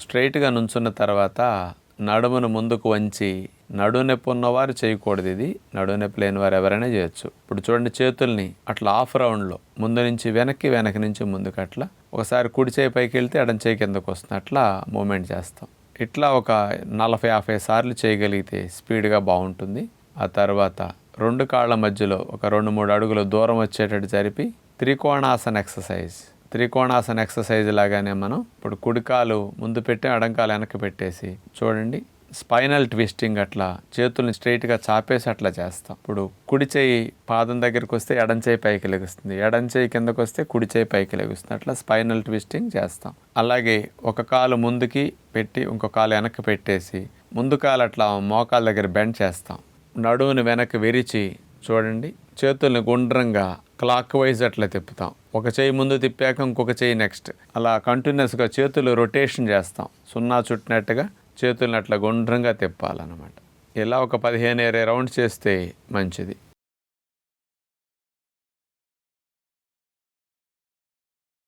స్ట్రైట్గా నుంచున్న తర్వాత నడుమును ముందుకు వంచి, నడునొప్పి ఉన్నవారు చేయకూడదు ఇది, నడునొప్పి లేని వారు ఎవరైనా చేయొచ్చు. ఇప్పుడు చూడండి, చేతుల్ని అట్లా హాఫ్ రౌండ్లో ముందు నుంచి వెనక్కి, వెనక నుంచి ముందుకు అట్లా ఒకసారి కుడి చేయి పైకి వెళ్తే ఎడం చేయి కిందకు వస్తుంది, అట్లా మూమెంట్ చేస్తాం. ఇట్లా ఒక 40-50 సార్లు చేయగలిగితే స్పీడ్గా బాగుంటుంది. ఆ తర్వాత 2 కాళ్ళ మధ్యలో ఒక 2-3 అడుగుల దూరం వచ్చేటట్టు జరిపి త్రికోణాసన ఎక్సర్సైజ్. త్రికోణాసన ఎక్సర్సైజ్ లాగానే మనం ఇప్పుడు కుడికాలు ముందు పెట్టి ఎడంకాలు వెనక్కి పెట్టేసి చూడండి, స్పైనల్ ట్విస్టింగ్ అట్లా చేతుల్ని స్ట్రైట్గా చాపేసి అట్లా చేస్తాం. ఇప్పుడు కుడి చేయి పాదం దగ్గరికి వస్తే ఎడం చేయి పైకి లెగుస్తుంది, ఎడం చేయి కిందకు వస్తే కుడి చేయి పైకి లెగుస్తుంది, అట్లా స్పైనల్ ట్విస్టింగ్ చేస్తాం. అలాగే ఒక కాలు ముందుకి పెట్టి ఇంకో కాలు వెనక్కి పెట్టేసి ముందు కాలు అట్లా మోకాల దగ్గర బెండ్ చేస్తాం. నడువుని వెనక్కి విరిచి చూడండి, చేతుల్ని గుండ్రంగా క్లాక్ వైజ్ అట్లా తిప్పుతాం. ఒక చేయి ముందు తిప్పాక ఇంకొక చేయి నెక్స్ట్, అలా కంటిన్యూస్గా చేతులు రొటేషన్ చేస్తాం. సున్నా చుట్టినట్టుగా చేతుల్ని అట్లా గుండ్రంగా తిప్పాలన్నమాట. ఇలా ఒక 15-20 రౌండ్స్ చేస్తే మంచిది.